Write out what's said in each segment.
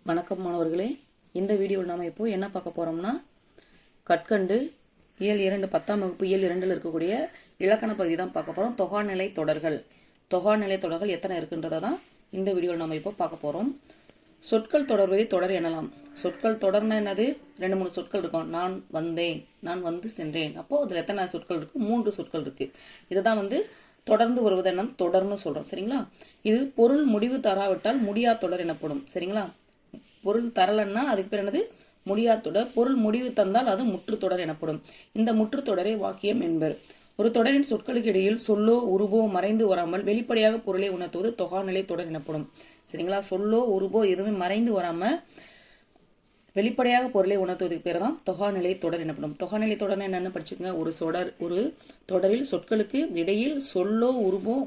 வணக்கம் மாணவர்களே, இந்த வீடியோவில் நாம் இப்போ என்ன பார்க்க போறோம்னா கற்கண்டு இயல் 2 10ஆம் வகுப்பு இயல் 2ல் இருக்கக்கூடிய இலக்கண பகுதி தான் பார்க்க போறோம். தொகாநிலை தொடர்கள் எத்தனை இருக்குன்றதை தான் இந்த வீடியோவில் நாம் இப்போ பார்க்க போறோம். சொற்கள் தொடர்வதை தொடர் எனலாம். சொற்கள் தொடர்னா என்னது? 2-3 சொற்கள் இருக்கும். நான் வந்தேன், நான் வந்து சென்றேன். அப்போ அதில் எத்தனை சொற்கள் இருக்கு? 3 சொற்கள் இருக்கு. இதை தான் வந்து தொடர்ந்து வருவது என்ன தொடர்னு சொல்றோம். சரிங்களா? இது பொருள் முடிவு தராவிட்டால் முடியா தொடர் எனப்படும். சரிங்களா? பொருள் தரலன்னா அதுக்கு பேர் என்னது? முடியா தொடர். பொருள் முடிவு தந்தால் அது முற்று தொடர் எனப்படும். இந்த முற்று தொடரை வாக்கியம் என்பர். ஒரு தொடரின் சொற்களுக்கு இடையில் சொல்லோ உருவோ மறைந்து வராமல் வெளிப்படையாக பொருளை உணர்த்துவது தொகாநிலை தொடர் எனப்படும். சரிங்களா? சொல்லோ உருவோ எதுவுமே மறைந்து வராம வெளிப்படையாக பொருளை உணர்த்துவதுக்கு பேர் தான் தொகாநிலை தொடர் எனப்படும். தொகாநிலை தொடர் என்னன்னு படிச்சுக்கோங்க. ஒரு தொடரில் சொற்களுக்கு இடையில் சொல்லோ உருவோ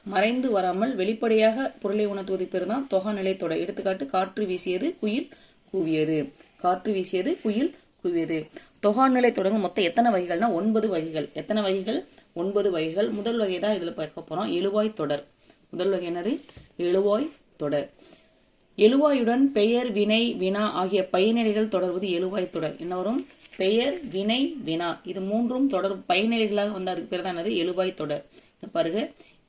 மறைந்து வராமல் வெளிப்படையாக பொருளை உணர்த்துவதுக்கு பேர் தான் தொகாநிலை தொடர். எடுத்துக்காட்டு, காற்று வீசியது குயில் கூவியது. காற்று வீசியது குயில் கூவியது. தொகாநிலை தொடர்கள் மொத்தம் எத்தனை வகைகள்னா 9 வகைகள். எத்தனை வகைகள்? 9 வகைகள். முதல் வகை தான் இதுல பார்க்க போறோம், எழுவாய் தொடர். முதல் வகை என்னது? எழுவாய் தொடர். எழுவாயுடன் பெயர், வினை, வினா ஆகிய பயனிலைகள் தொடர்வது எழுவாய் தொடர். என்ன வரும்? பெயர், வினை, வினா. இது மூன்றும் தொடர் பயனிலைகளாக வந்து அதுக்கு பேர் தான் என்னது? எழுவாய் தொடர். பாருங்க,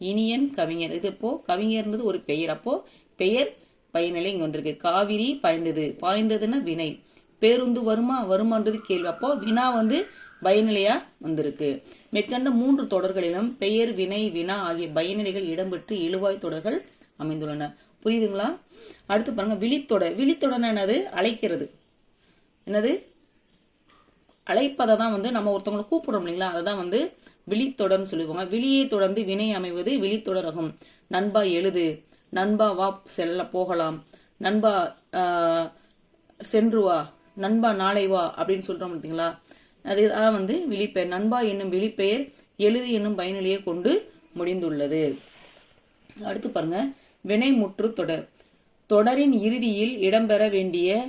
இனியன் கவிஞர். இது இப்போ கவிஞர்ன்றது ஒரு பெயர். அப்போ பெயர் பயனிலை இங்க வந்திருக்கு. காவிரி பாய்ந்தது. பாய்ந்ததுன்னா வினை. பேருந்து வருமான்றது கேள்வி. அப்போ வினா வந்து பயனிலையா வந்திருக்கு. மேற்கண்ட 3 தொடர்களிலும் பெயர், வினை, வினா ஆகிய பயனிலைகள் இடம்பெற்று எழுவாய் தொடர்கள் அமைந்துள்ளன. புரியுதுங்களா? அடுத்து பாருங்க, விழித்தொடர். விழித்தொடர் என்னது? அழைக்கிறது. என்னது? அழைப்பதை தான் வந்து நம்ம ஒருத்தவங்களை கூப்பிடுறோம் இல்லைங்களா? அதை தான் வந்து விழித்தொடர்னு சொல்லுவாங்க. விழியை தொடர்ந்து வினை அமைவது விழித்தொடராகும். நண்பா எழுது, நண்பா வா செல்ல போகலாம், நண்பா சென்று வா, நண்பா நாளை வா அப்படின்னு சொல்றோம் பார்த்தீங்களா? அதுதான் வந்து விழிப்பெயர். நண்பா என்னும் விழிப்பெயர் எழுது என்னும் பயனிலையை கொண்டு முடிந்துள்ளது. அடுத்து பாருங்க, வினைமுற்று தொடர். தொடரின் இறுதியில் இடம்பெற வேண்டிய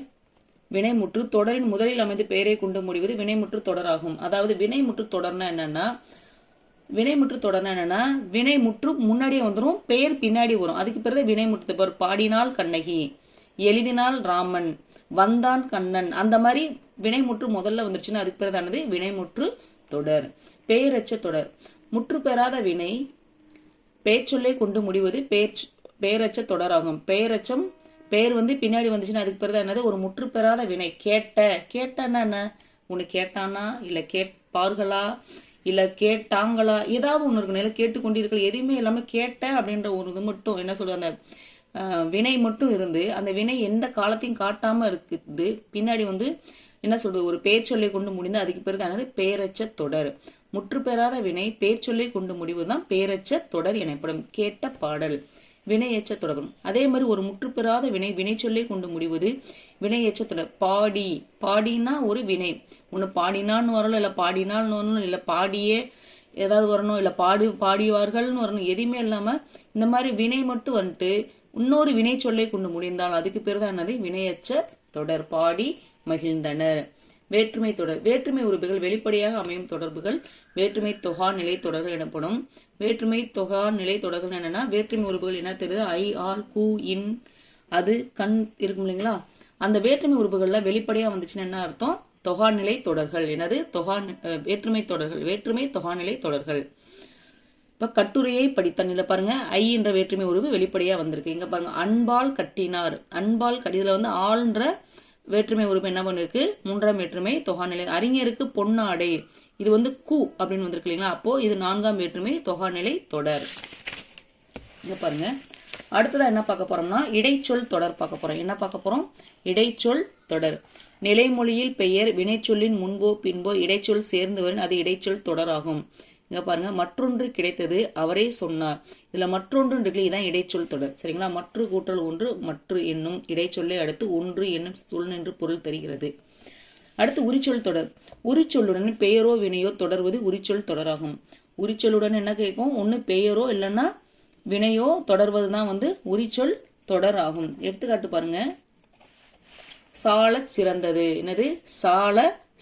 வினைமுற்று தொடரின் முதலில் அமைந்து பெயரை கொண்டு முடிவது வினைமுற்று தொடராகும். அதாவது வினைமுற்று தொடர்னா என்னன்னா வினைமுற்று முன்னாடியே வந்துடும், பெயர் பின்னாடி வரும். அதுக்கு பிறகு வினைமுற்று. பாடினாள் கண்ணகி, எழுதினால் ராமன், வந்தான் கண்ணன். அந்த மாதிரி வினைமுற்று முதல்ல வந்துருச்சுன்னா அதுக்கு பிறகு வினைமுற்று தொடர். பெயரச்ச தொடர். முற்று பெறாத வினை பெயர்ச்சொல்லை கொண்டு முடிவது பெயரச்ச தொடராகும். பெயரச்சம் பெயர் வந்து பின்னாடி வந்துச்சுன்னா அதுக்கு பிறகு என்னது? ஒரு முற்று பெறாத வினை. கேட்டன்னா என்ன? உன்னை கேட்டானா, இல்ல கேட்பார்களா, இல்ல கேட்டாங்களா, ஏதாவது ஒண்ணு இருக்கு. இல்ல கேட்டுக்கொண்டிருக்கல, எதுவுமே எல்லாமே கேட்ட அப்படின்ற ஒரு இது மட்டும் என்ன சொல்றது, அந்த வினை மட்டும் இருந்து அந்த வினை எந்த காலத்தையும் காட்டாம இருக்குது. பின்னாடி வந்து என்ன சொல்றது? ஒரு பெயர் சொல்லை கொண்டு முடிந்து அதுக்கு பிறகு பெயரச்ச தொடர். முற்று பெறாத வினை பெயர் சொல்லை கொண்டு முடிவுதான் பெயரச்ச தொடர் எனப்படும். கேட்ட பாடல் வினையச்ச தொடரும். அதே மாதிரி ஒரு முற்று பெறாத வினை வினை சொல்லை கொண்டு முடிவது வினையச்ச தொடர். பாடினா ஒரு வினை. ஒண்ணு பாடினான்னு வரணும், இல்ல பாடினால்னு வரணும், இல்ல பாடியே ஏதாவது வரணும், இல்ல பாடிவார்கள்னு வரணும். எதுவுமே இல்லாம இந்த மாதிரி வினை மட்டும் வந்துட்டு இன்னொரு வினை சொல்லை கொண்டு முடிந்தால் அதுக்கு பேர் தான் வினையச்ச தொடர். பாடி மகிழ்ந்தனர். வேற்றுமை தொடர். வேற்றுமை உறுப்புகள் வெளிப்படையாக அமையும் தொடர்புகள் வேற்றுமை தொகா நிலை தொடர்கள் எனப்படும். வேற்றுமை தொகா நிலை தொடர்கள் என்னன்னா, வேற்றுமை உறுப்புகள் என்ன தெரியுது? ஐ, ஆல், கு, இன், அது, கண் இருக்கும் இல்லைங்களா? அந்த வேற்றுமை உறுப்புகள்ல வெளிப்படையா வந்துச்சுன்னா என்ன அர்த்தம்? தொகாநிலை தொடர்கள். என்னது? வேற்றுமை தொடர்கள். வேற்றுமை தொகாநிலை தொடர்கள். இப்ப கட்டுரையை படித்தான். இல்ல பாருங்க, ஐ என்ற வேற்றுமை உறுப்பு வெளிப்படையா வந்திருக்கு. இங்க பாருங்க, அன்பால் கட்டினார். அன்பால் இதுல வந்து ஆள்ன்ற வேற்றுமை உறுப்பு என்ன பண்ணிருக்கு? 3ஆம் வேற்றுமை தொகாநிலை. அறிஞருக்கு பொன்னாடை. இது வந்து கு அப்படின்னு வந்திருக்கு இல்லைங்களா? அப்போ இது 4ஆம் வேற்றுமை தொகாநிலை தொடர். இங்க பாருங்க, அடுத்ததா என்ன பார்க்க போறோம்னா இடைச்சொல் தொடர் பார்க்க போறோம். என்ன பார்க்க போறோம்? இடைச்சொல் தொடர். நிலைமொழியில் பெயர் வினைச்சொல்லின் முன்போ பின்போ இடைச்சொல் சேர்ந்து வரும், அது இடைச்சொல் தொடராகும். இங்க பாருங்க, மற்றொன்று கிடைத்தது அவரே சொன்னார். இதுல மற்றொன்று இருக்கு, இதான் இடைச்சொல் தொடர். சரிங்களா? மற்ற கூட்டல் ஒன்று மற்ற என்னும் இடைச்சொல்லை அடுத்து ஒன்று என்னும் சொல் என்று பொருள் தருகிறது. அடுத்து உரிச்சொல் தொடர். உரிச்சொல்லுடன் பெயரோ வினையோ தொடர்வது உரிச்சொல் தொடராகும். உரிச்சொல்லுடன் என்ன கேட்கும்? ஒன்னு பெயரோ இல்லைன்னா வினையோ தொடர்வதுதான் வந்து உரிச்சொல் தொடர் ஆகும். எடுத்துக்காட்டு பாருங்க, சால சிறந்தது. என்னது? சால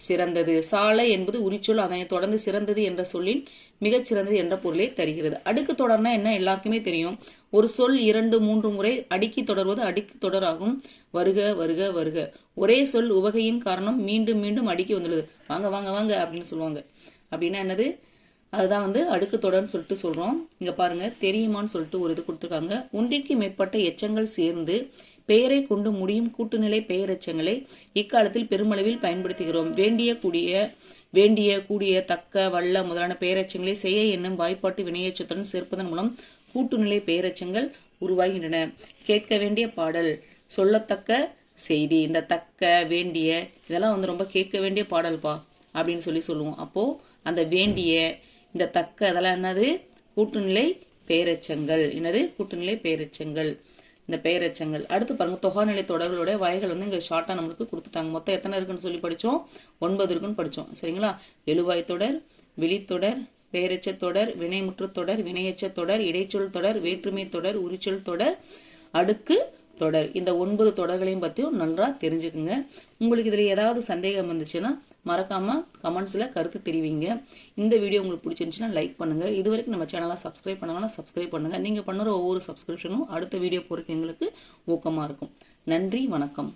சிறந்தது. சாலை என்பது உரிச்சொல், அதனை தொடர்ந்து சிறந்தது என்ற சொல்லின் மிகச் சிறந்தது என்ற பொருளை தருகிறது. அடுக்கு தொடர்னா என்ன எல்லாருக்குமே தெரியும். ஒரு சொல் 2, 3 முறை அடுக்கி தொடர்வது அடுக்கு தொடராகும். வருக வருக வருக. ஒரே சொல் உவகையின் காரணம் மீண்டும் மீண்டும் அடுக்கி வந்துள்ளது. வாங்க வாங்க வாங்க அப்படின்னு சொல்லுவாங்க. அப்படின்னா என்னது? அதுதான் அடுக்கு தொடர்னு சொல்லிட்டு சொல்றோம். இங்க பாருங்க, தெரியுமான்னு சொல்லிட்டு ஒரு இது கொடுத்துருக்காங்க. ஒன்றிற்கு மேற்பட்ட எச்சங்கள் சேர்ந்து பெயரை கொண்டு முடியும் கூட்டுநிலை பெயரெச்சங்களை இக்காலத்தில் பெருமளவில் பயன்படுத்துகிறோம். வேண்டிய கூடிய தக்க வல்ல முதலான பெயரெச்சங்களை செய்ய என்னும் வாய்ப்பாட்டு வினையேற்றத்துடன் சேர்ப்பதன் மூலம் கூட்டுநிலை பெயரெச்சங்கள் உருவாகின்றன. கேட்க வேண்டிய பாடல், சொல்லத்தக்க செய்தி. இந்த தக்க, வேண்டிய இதெல்லாம் ரொம்ப கேட்க வேண்டிய பாடல்பா அப்படின்னு சொல்லுவோம். அப்போ அந்த வேண்டிய, இந்த தக்க அதெல்லாம் என்னது? கூட்டுநிலை பெயரெச்சங்கள். என்னது? கூட்டுநிலை பெயரெச்சங்கள். இந்த பெயரெச்சங்கள். அடுத்து பாருங்க, தொகாநிலை தொடர்களுடைய வகைகள் இங்க ஷார்ட்டா நம்மளுக்கு கொடுத்துட்டாங்க. மொத்தம் எத்தனை இருக்குன்னு சொல்லி படிச்சோம்? 9 இருக்குன்னு படிச்சோம். சரிங்களா? எழுவாய் தொடர், விழித்தொடர், பெயரெச்ச தொடர், வினைமுற்று தொடர், வினையெச்ச தொடர், இடைச்சொல் தொடர், வேற்றுமை தொடர், உரிச்சொல் தொடர், அடுக்கு தொடர். இந்த 9 தொடர்களையும் பத்தியும் நன்றா தெரிஞ்சுக்குங்க. உங்களுக்கு இதுல ஏதாவது சந்தேகம் வந்துச்சுன்னா மறக்காம கமெண்ட்ஸ்ல கருத்து தெரிவிங்க. இந்த வீடியோ உங்களுக்கு பிடிச்சிருந்துச்சுன்னா லைக் பண்ணுங்க. இது வரைக்கும் நம்ம சேனலை சப்ஸ்கிரைப் பண்ணாங்கன்னா சப்ஸ்கிரைப் பண்ணுங்க. நீங்க பண்ணுற ஒவ்வொரு சப்ஸ்கிரிப்ஷனும் அடுத்த வீடியோ போறதுக்கு எங்களுக்கு ஊக்கமா இருக்கும். நன்றி, வணக்கம்.